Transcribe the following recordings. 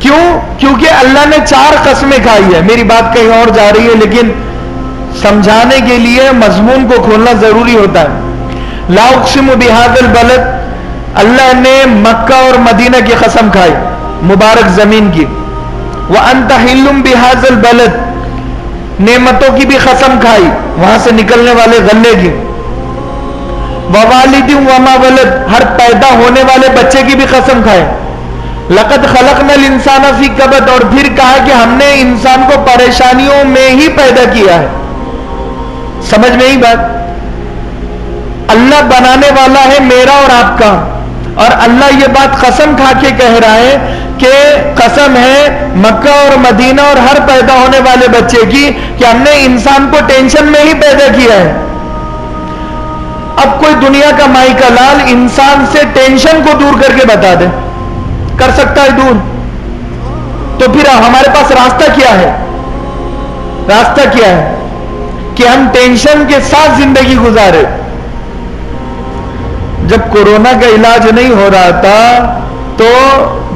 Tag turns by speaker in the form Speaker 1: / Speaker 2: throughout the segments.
Speaker 1: کیوں؟ کیونکہ اللہ نے 4 قسمیں کھائی ہے. میری بات کہیں اور جا رہی ہے لیکن سمجھانے کے لیے مضمون کو کھولنا ضروری ہوتا ہے. لا اقسم بہذا البلد، اللہ نے مکہ اور مدینہ کی قسم کھائی، مبارک زمین کی. وانت حل بہذا البلد، نعمتوں کی بھی قسم کھائی، وہاں سے نکلنے والے غلے کی. ووالد وما ولد، ہر پیدا ہونے والے بچے کی بھی قسم کھائے. لقد خلقنا الانسان فی کبد، اور پھر کہا کہ ہم نے انسان کو پریشانیوں میں ہی پیدا کیا ہے. سمجھ میں ہی بات؟ اللہ بنانے والا ہے میرا اور آپ کا، اور اللہ یہ بات قسم کھا کے کہہ رہا ہے کہ قسم ہے مکہ اور مدینہ اور ہر پیدا ہونے والے بچے کی کہ ہم نے انسان کو ٹینشن میں ہی پیدا کیا ہے. اب کوئی دنیا کا مائی کا لال انسان سے ٹینشن کو دور کر کے بتا دے، کر سکتا ہے دور؟ تو پھر ہمارے پاس راستہ کیا ہے؟ راستہ کیا ہے کہ ہم ٹینشن کے ساتھ زندگی گزارے. جب کورونا کا علاج نہیں ہو رہا تھا تو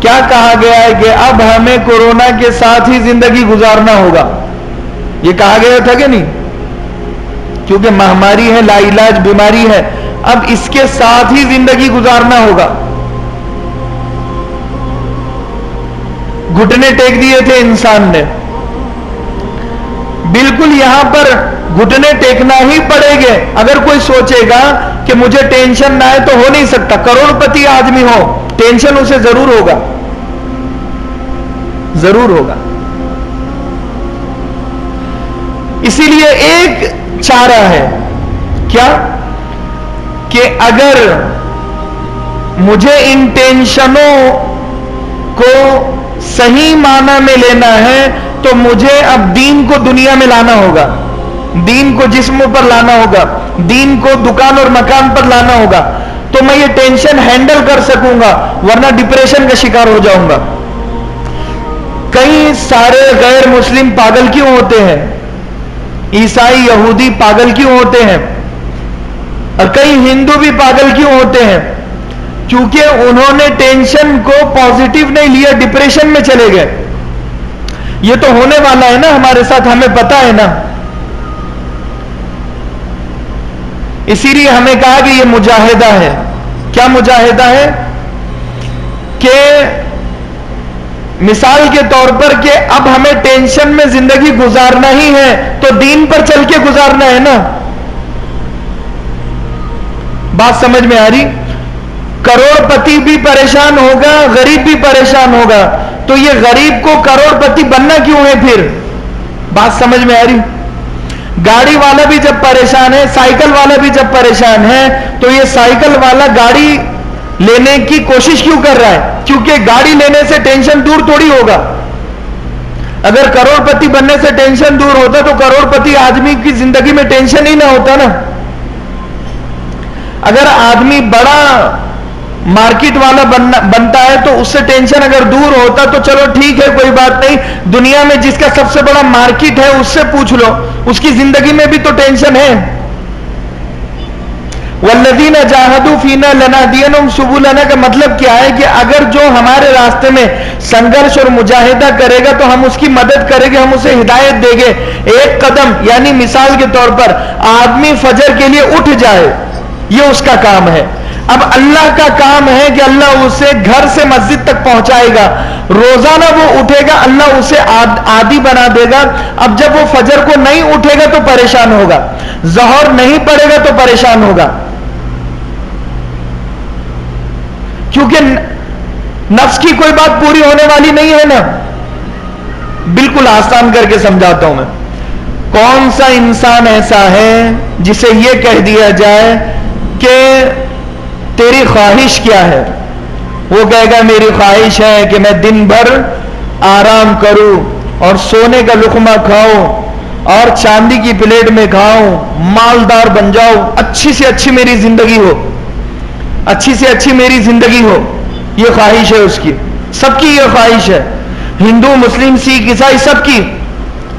Speaker 1: کیا کہا گیا ہے کہ اب ہمیں کورونا کے ساتھ ہی زندگی گزارنا ہوگا. یہ کہا گیا تھا کہ نہیں؟ کیونکہ مہاماری ہے، لا علاج بیماری ہے، اب اس کے ساتھ ہی زندگی گزارنا ہوگا. گھٹنے ٹیک دیے تھے انسان نے، بالکل یہاں پر گھٹنے ٹیکنا ہی پڑے گے. اگر کوئی سوچے گا کہ مجھے ٹینشن نہ ہے تو ہو نہیں سکتا. کروڑ پتی آدمی ہو، ٹینشن اسے ضرور ہوگا، ضرور ہوگا. اسی لیے ایک چارہ ہے، کیا؟ کہ اگر مجھے ان ٹینشنوں کو صحیح معنی میں لینا ہے تو مجھے اب دین کو دنیا میں لانا ہوگا، دین کو جسموں پر لانا ہوگا، دین کو دکان اور مکان پر لانا ہوگا، تو میں یہ ٹینشن ہینڈل کر سکوں گا، ورنہ ڈپریشن کا شکار ہو جاؤں گا. کئی سارے غیر مسلم پاگل کیوں ہوتے ہیں؟ عیسائی یہودی پاگل کیوں ہوتے ہیں؟ اور کئی ہندو بھی پاگل کیوں ہوتے ہیں؟ کیونکہ انہوں نے ٹینشن کو پازیٹیو نہیں لیا، ڈپریشن میں چلے گئے. یہ تو ہونے والا ہے نا ہمارے ساتھ، ہمیں پتا ہے نا. اسی لیے ہمیں کہا کہ یہ مجاہدہ ہے. کیا مجاہدہ ہے؟ کہ مثال کے طور پر کہ اب ہمیں ٹینشن میں زندگی گزارنا ہی ہے تو دین پر چل کے گزارنا ہے نا. بات سمجھ میں آ رہی؟ کروڑ پتی بھی پریشان ہوگا، غریب بھی پریشان ہوگا، تو یہ غریب کو کروڑ پتی بننا کیوں ہے پھر؟ بات سمجھ میں آ رہی؟ گاڑی والا بھی جب پریشان ہے، سائیکل والا بھی جب پریشان ہے، تو یہ سائیکل والا گاڑی لینے کی کوشش کیوں کر رہا ہے؟ کیونکہ گاڑی لینے سے ٹینشن دور تھوڑی ہوگا. اگر کروڑ پتی بننے سے ٹینشن دور ہوتا تو کروڑ پتی آدمی کی زندگی میں ٹینشن ہی نہ ہوتا نا. اگر آدمی بڑا مارکیٹ والا بنتا ہے تو اس سے ٹینشن اگر دور ہوتا تو چلو ٹھیک ہے، کوئی بات نہیں. دنیا میں جس کا سب سے بڑا مارکیٹ ہے اس سے پوچھ لو، اس کی زندگی میں بھی تو ٹینشن ہے. والذین جاہدوا فینا لنہدینہم سبلنا کا مطلب کیا ہے کہ اگر جو ہمارے راستے میں سنگھرش اور مجاہدہ کرے گا تو ہم اس کی مدد کریں گے، ہم اسے ہدایت دیں گے. ایک قدم، یعنی مثال کے طور پر آدمی فجر کے لیے اٹھ جائے، یہ اس کا کام ہے. اب اللہ کا کام ہے کہ اللہ اسے گھر سے مسجد تک پہنچائے گا. روزانہ وہ اٹھے گا، اللہ اسے عادی بنا دے گا. اب جب وہ فجر کو نہیں اٹھے گا تو پریشان ہوگا، ظہر نہیں پڑے گا تو پریشان ہوگا. کیونکہ نفس کی کوئی بات پوری ہونے والی نہیں ہے نا. بالکل آسان کر کے سمجھاتا ہوں میں. کون سا انسان ایسا ہے جسے یہ کہہ دیا جائے کہ تیری خواہش کیا ہے؟ وہ کہے گا میری خواہش ہے کہ میں دن بھر آرام کروں اور سونے کا لقمہ کھاؤں اور چاندی کی پلیٹ میں کھاؤں، مالدار بن جاؤں، اچھی سے اچھی میری زندگی ہو، اچھی سے اچھی میری زندگی ہو. یہ خواہش ہے اس کی، سب کی یہ خواہش ہے. ہندو، مسلم، سکھ، عیسائی، سب کی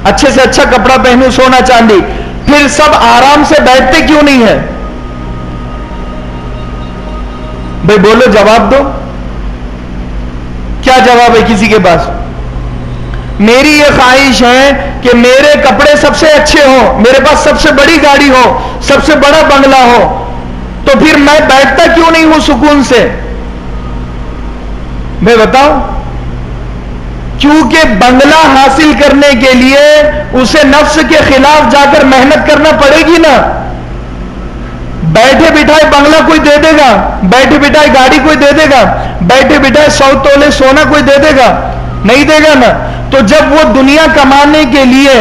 Speaker 1: اچھے سے اچھا کپڑا پہنوں، سونا چاندی. پھر سب آرام سے بیٹھتے کیوں نہیں ہے؟ بھائی بولو، جواب دو. کیا جواب ہے کسی کے پاس؟ میری یہ خواہش ہے کہ میرے کپڑے سب سے اچھے ہوں، میرے پاس سب سے بڑی گاڑی ہو، سب سے بڑا بنگلہ ہو، تو پھر میں بیٹھتا کیوں نہیں ہوں سکون سے؟ میں بتاؤں، کیونکہ بنگلہ حاصل کرنے کے لیے اسے نفس کے خلاف جا کر محنت کرنا پڑے گی نا۔ بیٹھے بٹھائے بنگلہ کوئی دے دے گا؟ بیٹھے بٹھائے گاڑی کوئی دے دے گا؟ بیٹھے بٹھائے 100 تولے سونا کوئی دے دے گا؟ نہیں دے گا نا۔ تو جب وہ دنیا کمانے کے لیے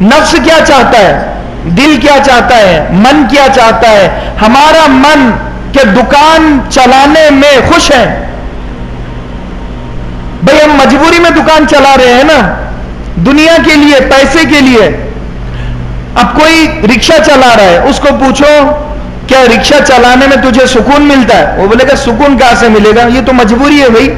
Speaker 1: نفس کیا چاہتا ہے، دل کیا چاہتا ہے، من کیا چاہتا ہے؟ ہمارا من کہ دکان چلانے میں خوش ہے۔ بھئی ہم مجبوری میں دکان چلا رہے ہیں نا، دنیا کے لیے، پیسے کے لیے۔ اب کوئی رکشہ چلا رہا ہے، اس کو پوچھو کیا رکشہ چلانے میں تجھے سکون ملتا ہے؟ وہ بولے گا سکون کہاں سے ملے گا، یہ تو مجبوری ہے بھائی۔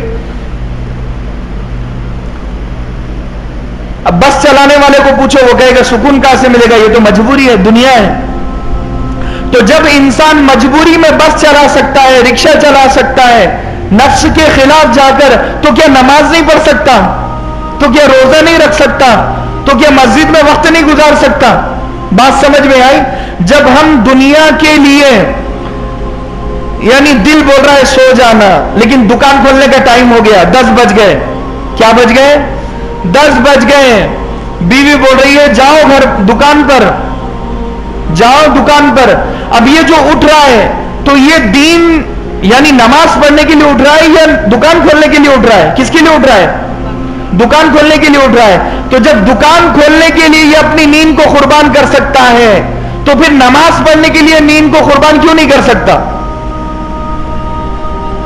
Speaker 1: اب بس چلانے والے کو پوچھو، وہ کہے گا سکون کہاں سے ملے گا، یہ تو مجبوری ہے، دنیا ہے۔ تو جب انسان مجبوری میں بس چلا سکتا ہے، رکشہ چلا سکتا ہے نفس کے خلاف جا کر، تو کیا نماز نہیں پڑھ سکتا؟ تو کیا روزہ نہیں رکھ سکتا؟ تو کیا مسجد میں وقت نہیں گزار سکتا؟ بات سمجھ میں آئی؟ جب ہم دنیا کے لیے، یعنی دل بول رہا ہے سو جانا، لیکن دکان کھولنے کا ٹائم ہو گیا، 10 بج گئے۔ کیا بج گئے؟ 10 بج گئے۔ بیوی بول رہی ہے جاؤ گھر، دکان پر جاؤ، دکان پر۔ اب یہ جو اٹھ رہا ہے تو یہ دین یعنی نماز پڑھنے کے لیے اٹھ رہا ہے یا دکان کھولنے کے لیے اٹھ رہا ہے؟ کس کے لیے اٹھ رہا ہے؟ دکان کھولنے کے لیے اٹھ رہا ہے۔ تو جب دکان کھولنے کے لیے یہ اپنی نیند کو قربان کر سکتا ہے، تو پھر نماز پڑھنے کے لیے نیند کو قربان کیوں نہیں کر سکتا؟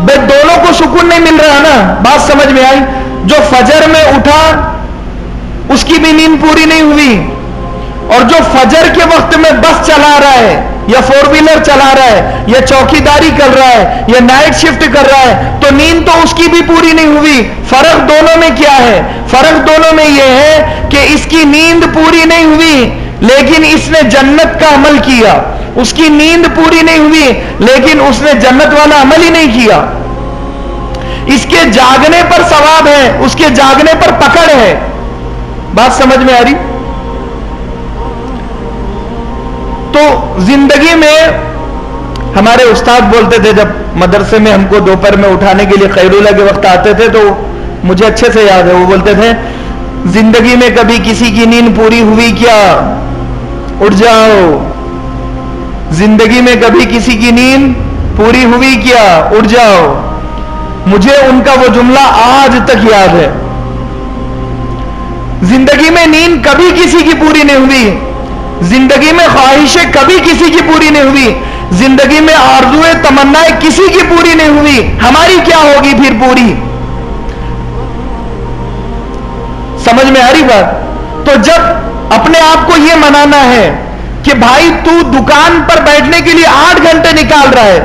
Speaker 1: بھئی دونوں کو سکون نہیں مل رہا نا۔ بات سمجھ میں آئی؟ جو فجر میں اٹھا اس کی بھی نیند پوری نہیں ہوئی، اور جو فجر کے وقت میں بس چلا رہا ہے یا 4 ویلر چلا رہا ہے یا چوکی داری کر رہا ہے یا نائٹ شفٹ کر رہا ہے، تو نیند تو اس کی بھی پوری نہیں ہوئی۔ فرق دونوں میں کیا ہے؟ فرق دونوں میں یہ ہے کہ اس کی نیند پوری نہیں ہوئی لیکن اس نے جنت کا عمل کیا، اس کی نیند پوری نہیں ہوئی لیکن اس نے جنت والا عمل ہی نہیں کیا۔ اس کے جاگنے پر ثواب ہے، اس کے جاگنے پر پکڑ ہے۔ بات سمجھ میں آ رہی؟ تو زندگی میں ہمارے استاد بولتے تھے، جب مدرسے میں ہم کو دوپہر میں اٹھانے کے لیے خیرولہ کے وقت آتے تھے، تو مجھے اچھے سے یاد ہے، وہ بولتے تھے زندگی میں کبھی کسی کی نیند پوری ہوئی کیا؟ اٹھ جاؤ۔ زندگی میں کبھی کسی کی نیند پوری ہوئی کیا؟ اٹھ جاؤ۔ مجھے ان کا وہ جملہ آج تک یاد ہے۔ زندگی میں نیند کبھی کسی کی پوری نہیں ہوئی، زندگی میں خواہشیں کبھی کسی کی پوری نہیں ہوئی، زندگی میں آرزویں تمنائیں کسی کی پوری نہیں ہوئی، ہماری کیا ہوگی پھر پوری؟ سمجھ میں آ رہی بات؟ تو جب اپنے آپ کو یہ منانا ہے کہ بھائی تو دکان پر بیٹھنے کے لیے 8 گھنٹے نکال رہا ہے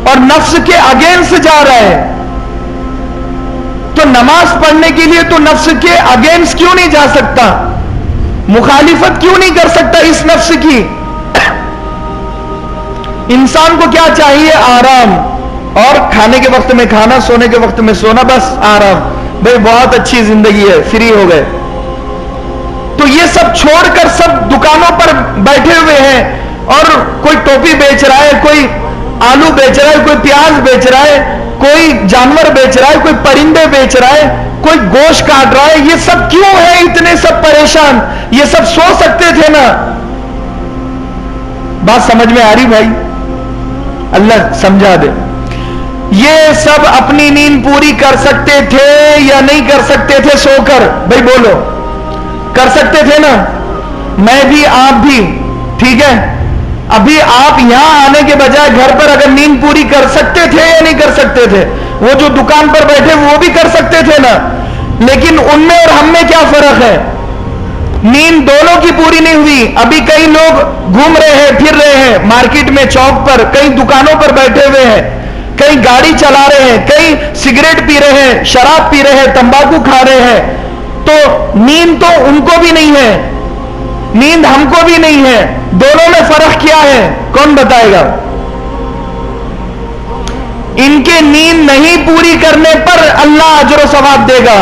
Speaker 1: اور نفس کے اگینسٹ جا رہا ہے، تو نماز پڑھنے کے لیے تو نفس کے اگینسٹ کیوں نہیں جا سکتا؟ مخالفت کیوں نہیں کر سکتا اس نفس کی؟ انسان کو کیا چاہیے؟ آرام، اور کھانے کے وقت میں کھانا، سونے کے وقت میں سونا، بس آرام۔ بھئی بہت اچھی زندگی ہے، فری ہو گئے۔ تو یہ سب چھوڑ کر سب دکانوں پر بیٹھے ہوئے ہیں، اور کوئی ٹوپی بیچ رہا ہے، کوئی آلو بیچ رہا ہے، کوئی پیاز بیچ رہا ہے، کوئی جانور بیچ رہا ہے، کوئی پرندے بیچ رہا ہے، کوئی گوشت کاٹ رہا ہے۔ یہ سب کیوں ہے اتنے سب پریشان؟ یہ سب سو سکتے تھے نا۔ بات سمجھ میں آ رہی بھائی؟ اللہ سمجھا دے۔ یہ سب اپنی نیند پوری کر سکتے تھے یا نہیں کر سکتے تھے سو کر؟ بھائی بولو، کر سکتے تھے نا؟ میں بھی، آپ بھی، ٹھیک ہے؟ ابھی آپ یہاں آنے کے بجائے گھر پر اگر نیند پوری کر سکتے تھے یا نہیں کر سکتے تھے؟ وہ جو دکان پر بیٹھے وہ بھی کر سکتے تھے نا، لیکن ان میں اور ہم میں کیا فرق ہے؟ نیند دونوں کی پوری نہیں ہوئی۔ ابھی کئی لوگ گھوم رہے ہیں، پھر رہے ہیں مارکیٹ میں، چوک پر، کئی دکانوں پر بیٹھے ہوئے ہیں، کئی گاڑی چلا رہے ہیں، کئی سگریٹ پی رہے ہیں، شراب پی رہے ہیں، تمباکو کھا رہے ہیں۔ تو نیند تو ان کو بھی نہیں ہے، نیند ہم کو بھی نہیں ہے، دونوں میں فرق کیا ہے؟ کون بتائے گا؟ ان کے نیند نہیں پوری کرنے پر اللہ اجر و ثواب دے گا،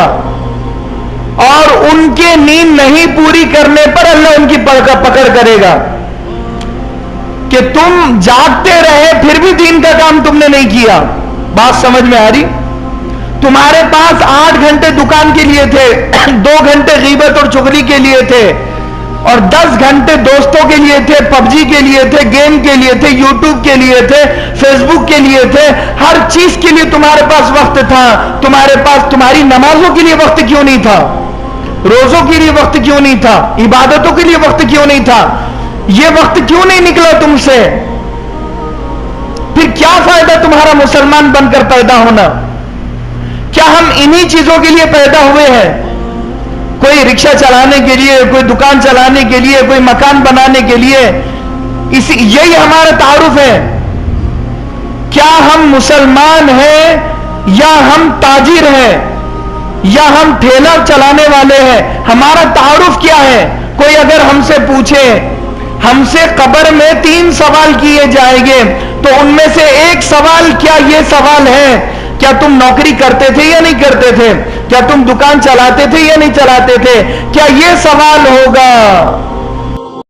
Speaker 1: اور ان کے نیند نہیں پوری کرنے پر اللہ ان کی پکڑ کرے گا کہ تم جاگتے رہے پھر بھی دین کا کام تم نے نہیں کیا. بات سمجھ میں آ رہی؟ تمہارے پاس 8 گھنٹے دکان کے لیے تھے, 2 گھنٹے غیبت اور چغلی کے لیے تھے, اور 10 گھنٹے دوستوں کے لیے تھے, پب جی کے لیے تھے, گیم کے لیے تھے, یوٹیوب کے لیے تھے, فیس بک کے لیے تھے. ہر چیز کے لیے تمہارے پاس وقت تھا. تمہارے پاس تمہاری نمازوں کے لیے وقت کیوں نہیں تھا؟ روزوں کے لیے وقت کیوں نہیں تھا؟ عبادتوں کے لیے وقت کیوں نہیں تھا؟ یہ وقت کیوں نہیں نکلا تم سے؟ پھر کیا فائدہ تمہارا مسلمان بن کر پیدا ہونا؟ کیا ہم انہی چیزوں کے لیے پیدا ہوئے ہیں؟ کوئی رکشہ چلانے کے لیے, کوئی دکان چلانے کے لیے, کوئی مکان بنانے کے لیے. یہی ہمارا تعارف ہے. کیا ہم مسلمان ہیں یا ہم تاجر ہیں یا ہم ٹھیلا چلانے والے ہیں؟ ہمارا تعارف کیا ہے؟ کوئی اگر ہم سے پوچھے, ہم سے قبر میں 3 سوال کیے جائیں گے, تو ان میں سے ایک سوال کیا یہ سوال ہے, کیا تم نوکری کرتے تھے یا نہیں کرتے تھے؟ کیا تم دکان چلاتے تھے یا نہیں چلاتے تھے؟ کیا یہ سوال ہوگا؟